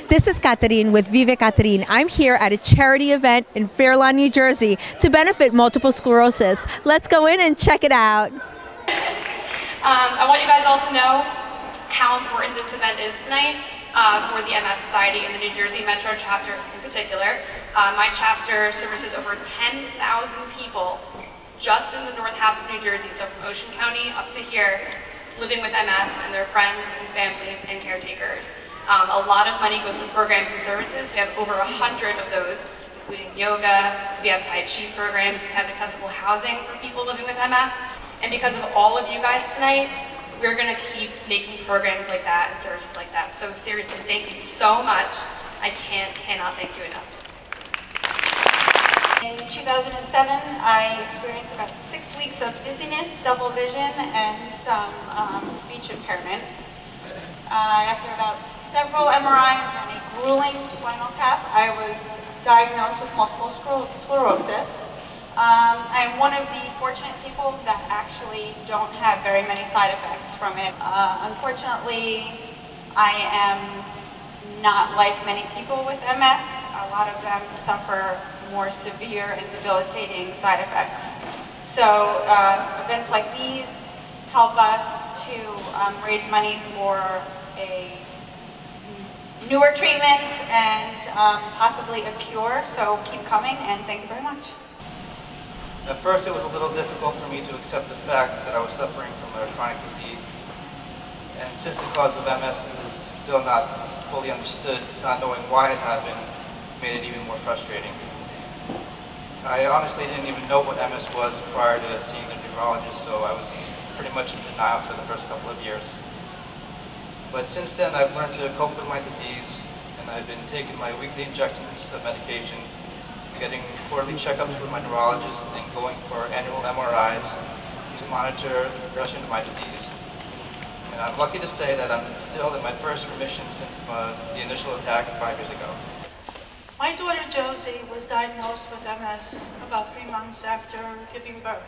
This is Katerin with VIVE Katerin. I'm here at a charity event in Fairlawn, New Jersey to benefit multiple sclerosis. Let's go in and check it out. I want you guys all to know how important this event is tonight for the MS Society and the New Jersey Metro chapter in particular. My chapter services over 10,000 people just in the north half of New Jersey, so from Ocean County up to here, living with MS and their friends and families and caretakers. A lot of money goes to programs and services. We have over 100 of those, including yoga, we have Tai Chi programs, we have accessible housing for people living with MS. And because of all of you guys tonight, we're going to keep making programs like that and services like that. So seriously, thank you so much. I cannot thank you enough. In 2007, I experienced about 6 weeks of dizziness, double vision, and some speech impairment. After about several MRIs and a grueling spinal tap, I was diagnosed with multiple sclerosis. I'm one of the fortunate people that actually don't have very many side effects from it. Unfortunately, I am not like many people with MS. A lot of them suffer more severe and debilitating side effects. So events like these help us to raise money for newer treatments and possibly a cure. So keep coming, and thank you very much. At first it was a little difficult for me to accept the fact that I was suffering from a chronic disease. And since the cause of MS is still not fully understood, not knowing why it happened made it even more frustrating. I honestly didn't even know what MS was prior to seeing the neurologist, so I was pretty much in denial for the first couple of years. But since then I've learned to cope with my disease, and I've been taking my weekly injections of medication, getting quarterly checkups with my neurologist, and going for annual MRIs to monitor the progression of my disease. And I'm lucky to say that I'm still in my first remission since the initial attack 5 years ago. My daughter Josie was diagnosed with MS about 3 months after giving birth.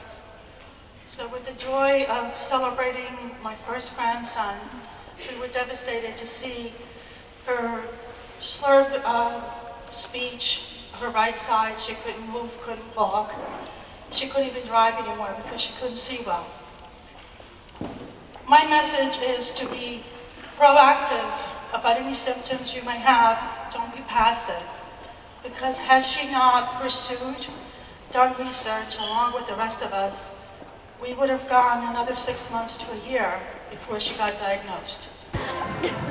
So with the joy of celebrating my first grandson, we were devastated to see her slurred speech, her right side. She couldn't move, couldn't walk. She couldn't even drive anymore because she couldn't see well. My message is to be proactive about any symptoms you may have. Don't be passive. Because had she not pursued, done research along with the rest of us, we would have gone another 6 months to a year before she got diagnosed.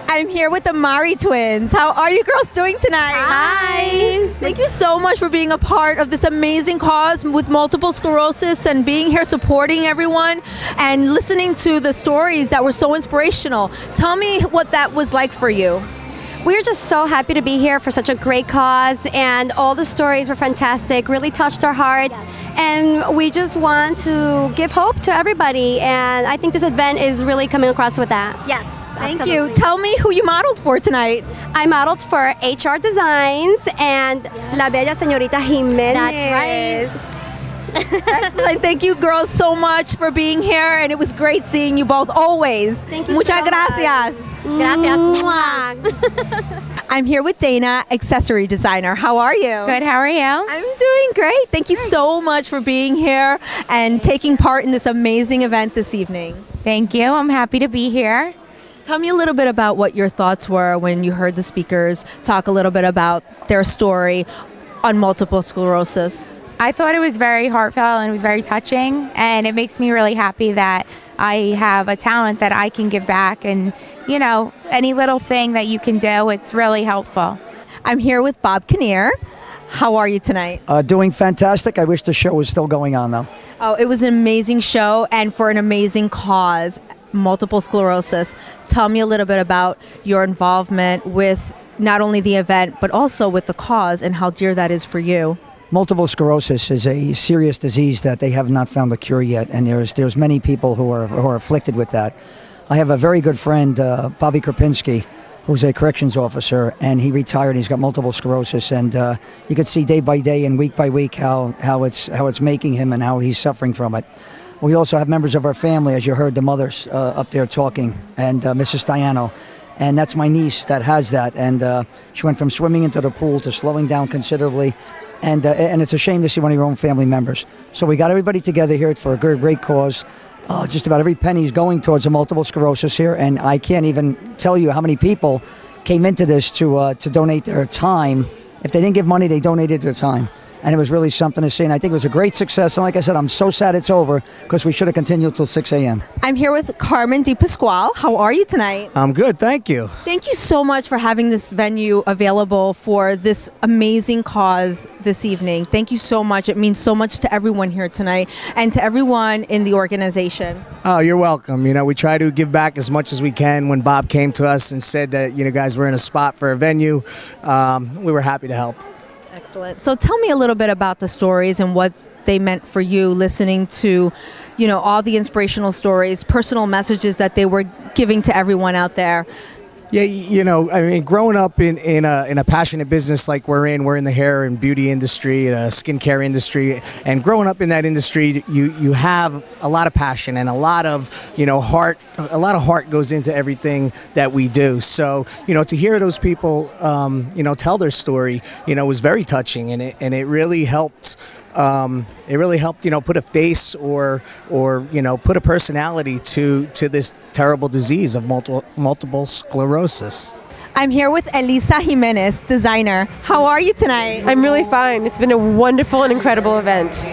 I'm here with the Mari twins. How are you girls doing tonight? Hi. Thank you so much for being a part of this amazing cause with multiple sclerosis and being here supporting everyone and listening to the stories that were so inspirational. Tell me what that was like for you. We're just so happy to be here for such a great cause, and all the stories were fantastic, really touched our hearts, and we just want to give hope to everybody, and I think this event is really coming across with that. Yes. Thank you. Tell me who you modeled for tonight. I modeled for HR Designs and La Bella Señorita Jimenez. That's right. Excellent. Thank you girls so much for being here, and it was great seeing you both always. Thank you. Muchas so gracias. Much. Gracias. I'm here with Dana, accessory designer. How are you? Good, how are you? I'm doing great. Thank you so much for being here and taking part in this amazing event this evening. Thank you. I'm happy to be here. Tell me a little bit about what your thoughts were when you heard the speakers talk a little bit about their story on multiple sclerosis. I thought it was very heartfelt and it was very touching, and it makes me really happy that I have a talent that I can give back, and you know, any little thing that you can do, it's really helpful. I'm here with Bob Kinnear. How are you tonight? Doing fantastic. I wish the show was still going on though. Oh, it was an amazing show and for an amazing cause, multiple sclerosis. Tell me a little bit about your involvement with not only the event, but also with the cause and how dear that is for you. Multiple sclerosis is a serious disease that they have not found a cure yet, and there's many people who are afflicted with that. I have a very good friend, Bobby Krupinski, who's a corrections officer, and he retired. He's got multiple sclerosis, and you could see day by day and week by week how it's making him and how he's suffering from it. We also have members of our family, as you heard the mothers up there talking, and Mrs. Staiano. And that's my niece that has that. And she went from swimming into the pool to slowing down considerably. And it's a shame to see one of your own family members. So we got everybody together here for a great cause. Just about every penny is going towards the multiple sclerosis here. And I can't even tell you how many people came into this to donate their time. If they didn't give money, they donated their time. And it was really something to see. And I think it was a great success. And like I said, I'm so sad it's over because we should have continued till 6 a.m. I'm here with Carmen DePasquales. How are you tonight? I'm good, thank you. Thank you so much for having this venue available for this amazing cause this evening. Thank you so much. It means so much to everyone here tonight and to everyone in the organization. Oh, you're welcome. You know, we try to give back as much as we can. When Bob came to us and said that, you know, guys, we're in a spot for a venue, we were happy to help. Excellent. So tell me a little bit about the stories and what they meant for you, listening to, you know, all the inspirational stories, personal messages that they were giving to everyone out there. Yeah, you know, I mean, growing up in a passionate business like we're in the hair and beauty industry, skincare industry, and growing up in that industry, you have a lot of passion and a lot of, you know, heart. A lot of heart goes into everything that we do. So, you know, to hear those people, you know, tell their story, you know, was very touching, and it really helped. It really helped, you know, put a face or you know, put a personality to this terrible disease of multiple sclerosis. I'm here with Elisa Jimenez, designer. How are you tonight? I'm really fine. It's been a wonderful and incredible event.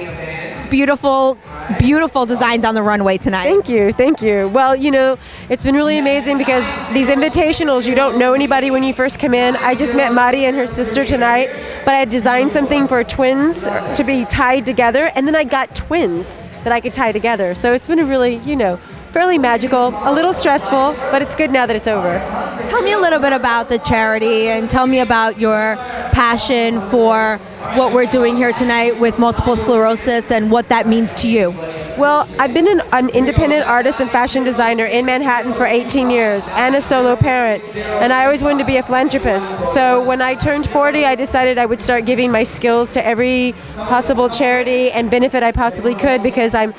Beautiful, beautiful designs on the runway tonight. Thank you, thank you. Well, you know, it's been really amazing because these invitationals, you don't know anybody when you first come in. I just met Mari and her sister tonight, but I had designed something for twins to be tied together, and then I got twins that I could tie together. So it's been a really, you know, fairly magical, a little stressful, but it's good now that it's over. Tell me a little bit about the charity and tell me about your passion for what we're doing here tonight with multiple sclerosis and what that means to you. Well, I've been an independent artist and fashion designer in Manhattan for 18 years and a solo parent, and I always wanted to be a philanthropist. So when I turned 40, I decided I would start giving my skills to every possible charity and benefit I possibly could, because I'm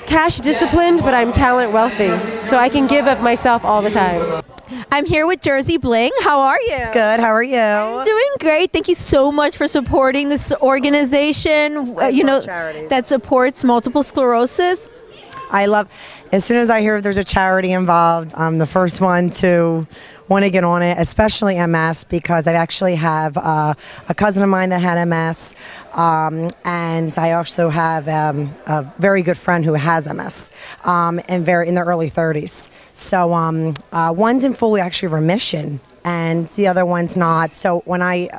cash disciplined, but I'm talent wealthy. So I can give of myself all the time. I'm here with Jerzy Bling. How are you? Good. How are you? I'm doing great. Thank you so much for supporting this organization, you know, that supports multiple sclerosis. I love, as soon as I hear there's a charity involved, I'm the first one to want to get on it, especially MS, because I actually have a cousin of mine that had MS, and I also have a very good friend who has MS, and in their early 30s. So one's in full actually remission, and the other one's not. So when I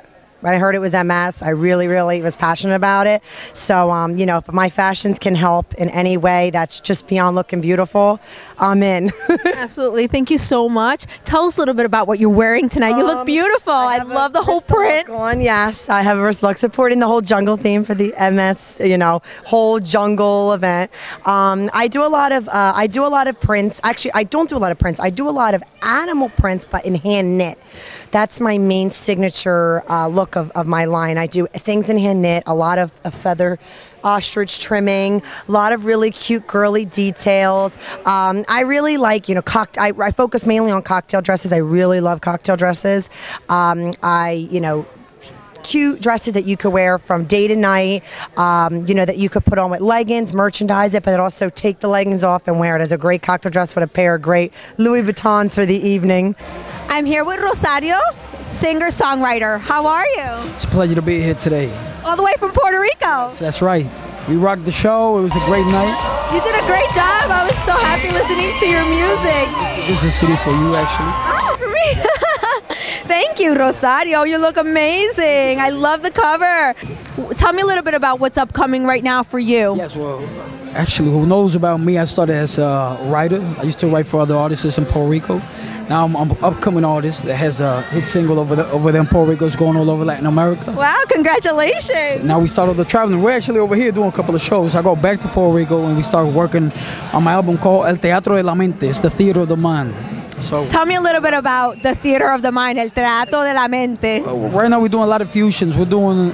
heard it was MS, I really was passionate about it. So, you know, if my fashions can help in any way that's just beyond looking beautiful, I'm in. Absolutely. Thank you so much. Tell us a little bit about what you're wearing tonight. You look beautiful. I love the whole print. On, yes, I have a wrist look supporting the whole jungle theme for the MS, you know, whole jungle event. I do a lot of prints. Actually, I don't do a lot of prints. I do a lot of animal prints, but in hand knit. That's my main signature look of my line. I do things in hand knit, a lot of feather ostrich trimming, a lot of really cute girly details. I really like, you know, I focus mainly on cocktail dresses. I really love cocktail dresses. You know, cute dresses that you could wear from day to night, you know, that you could put on with leggings, merchandise it, but also take the leggings off and wear it as a great cocktail dress with a pair of great Louis Vuittons for the evening. I'm here with Rosario, singer-songwriter. How are you? It's a pleasure to be here today. All the way from Puerto Rico. That's right. We rocked the show. It was a great night. You did a great job. I was so happy listening to your music. This is a city for you, actually. Oh, for me. Thank you, Rosario. You look amazing. I love the cover. Tell me a little bit about what's upcoming right now for you. Yes, well, actually, who knows about me? I started as a writer. I used to write for other artists in Puerto Rico. Now I'm an upcoming artist that has a hit single over there in Puerto Rico. It's going all over Latin America. Wow, congratulations. So now we started the traveling. We're actually over here doing a couple of shows. I go back to Puerto Rico and we start working on my album called El Teatro de la Mente. It's the theater of the mind. So tell me a little bit about the theater of the mind, El Teatro de la Mente. Right now we're doing a lot of fusions. We're doing,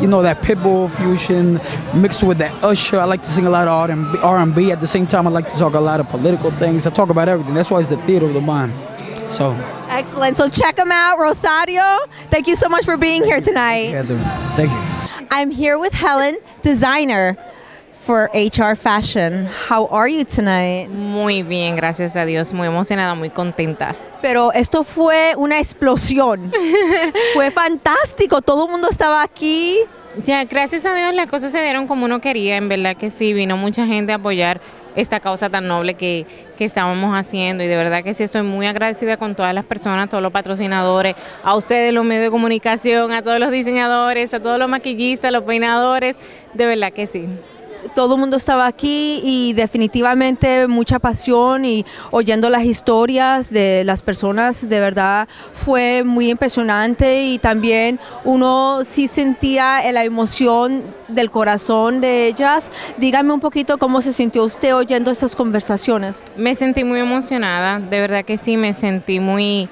you know, that Pitbull fusion mixed with that Usher. I like to sing a lot of R&B. At the same time, I like to talk a lot of political things. I talk about everything. That's why it's the theater of the mind. So Excellent. So check them out, Rosario. Thank you so much for being here tonight. Thank you. I'm here with Helen, designer for HR Fashion. How are you tonight? Muy bien, gracias a Dios. Muy emocionada, muy contenta. Pero esto fue una explosión. Fue fantástico. Todo el mundo estaba aquí. Ya, gracias a Dios las cosas se dieron como uno quería. En verdad que sí, vino mucha gente a apoyar esta causa tan noble que estábamos haciendo. Y de verdad que sí, estoy muy agradecida con todas las personas, todos los patrocinadores, a ustedes, los medios de comunicación, a todos los diseñadores, a todos los maquillistas, los peinadores. De verdad que sí. Todo el mundo estaba aquí y definitivamente mucha pasión y oyendo las historias de las personas, de verdad fue muy impresionante y también uno sí sentía la emoción del corazón de ellas. Dígame un poquito cómo se sintió usted oyendo estas conversaciones. Me sentí muy emocionada, de verdad que sí, me sentí muy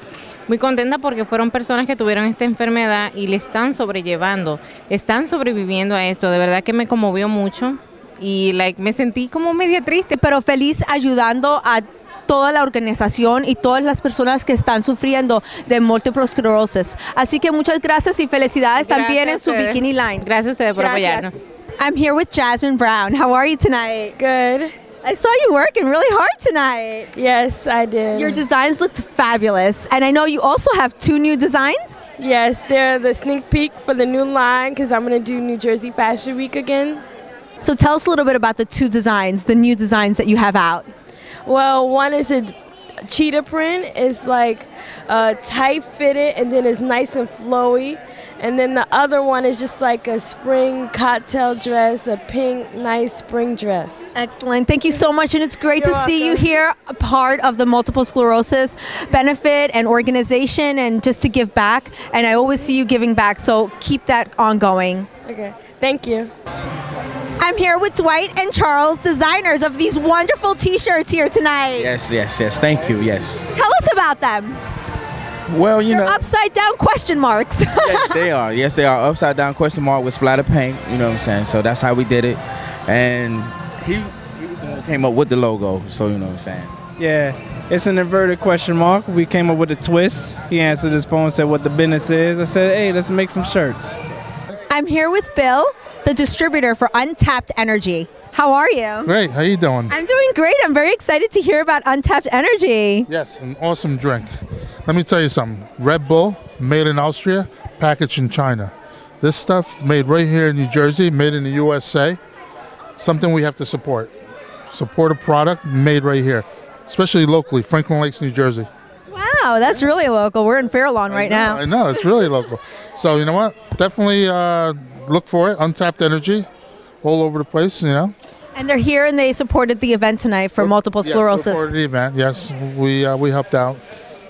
contenta porque fueron personas que tuvieron esta enfermedad y le están sobrellevando, están sobreviviendo a esto. De verdad que me conmovió mucho y me sentí como media triste. Pero feliz ayudando a toda la organización y todas las personas que están sufriendo de Multiple Sclerosis. Así que muchas gracias y felicidades también en su bikini line. Gracias a ustedes por apoyarnos. I'm here with Jazmin Brown. How are you tonight? Good. I saw you working really hard tonight. Yes, I did. Your designs looked fabulous. And I know you also have 2 new designs? Yes, they're the sneak peek for the new line because I'm going to do New Jersey Fashion Week again. So tell us a little bit about the 2 designs, the new designs that you have out. Well, one is a cheetah print. It's like tight fitted and then it's nice and flowy. And then the other one is just like a spring cocktail dress, a pink, nice spring dress. Excellent. Thank you so much. And it's great to see you here, a part of the Multiple Sclerosis benefit and organization and just to give back. And I always see you giving back. So keep that ongoing. Okay. Thank you. I'm here with Dwight and Charles, designers of these wonderful t-shirts here tonight. Yes. Thank you. Yes. Tell us about them. Well, you know, upside down question marks. Yes, they are. Yes, they are. Upside down question mark with splatter paint. You know what I'm saying? So that's how we did it. And he was the one who came up with the logo. So you know what I'm saying? Yeah, it's an inverted question mark. We came up with a twist. He answered his phone, said what the business is. I said, hey, let's make some shirts. I'm here with Bill, the distributor for Untapped Energy. How are you? Great. How you doing? I'm doing great. I'm very excited to hear about Untapped Energy. Yes, an awesome drink. Let me tell you something. Red Bull, made in Austria, packaged in China. This stuff made right here in New Jersey, made in the USA. Something we have to support. Support a product made right here, especially locally, Franklin Lakes, New Jersey. Wow, that's really local. We're in Fair Lawn right now. I know, it's really local. So you know what? Definitely look for it. Untapped Energy, all over the place, you know. And they're here and they supported the event tonight for Multiple Sclerosis. Yes, supported the event, yes. We helped out.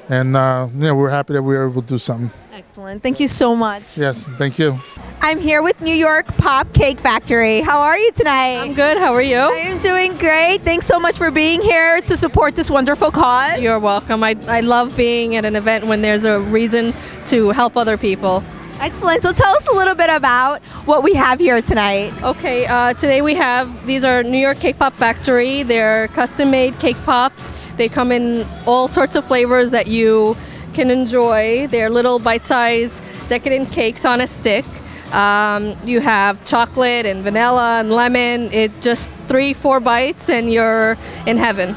And we're happy that we were able to do something. Excellent. Thank you so much. Yes, thank you. I'm here with New York Pop Cake Factory. How are you tonight? I'm good. How are you? I am doing great. Thanks so much for being here to support this wonderful cause. You're welcome. I love being at an event when there's a reason to help other people. Excellent. So tell us a little bit about what we have here tonight. Okay, today we have, these are New York Cake Pop Factory. They're custom-made cake pops. They come in all sorts of flavors that you can enjoy. They're little bite-sized decadent cakes on a stick. You have chocolate and vanilla and lemon. It just 3-4 bites and you're in heaven.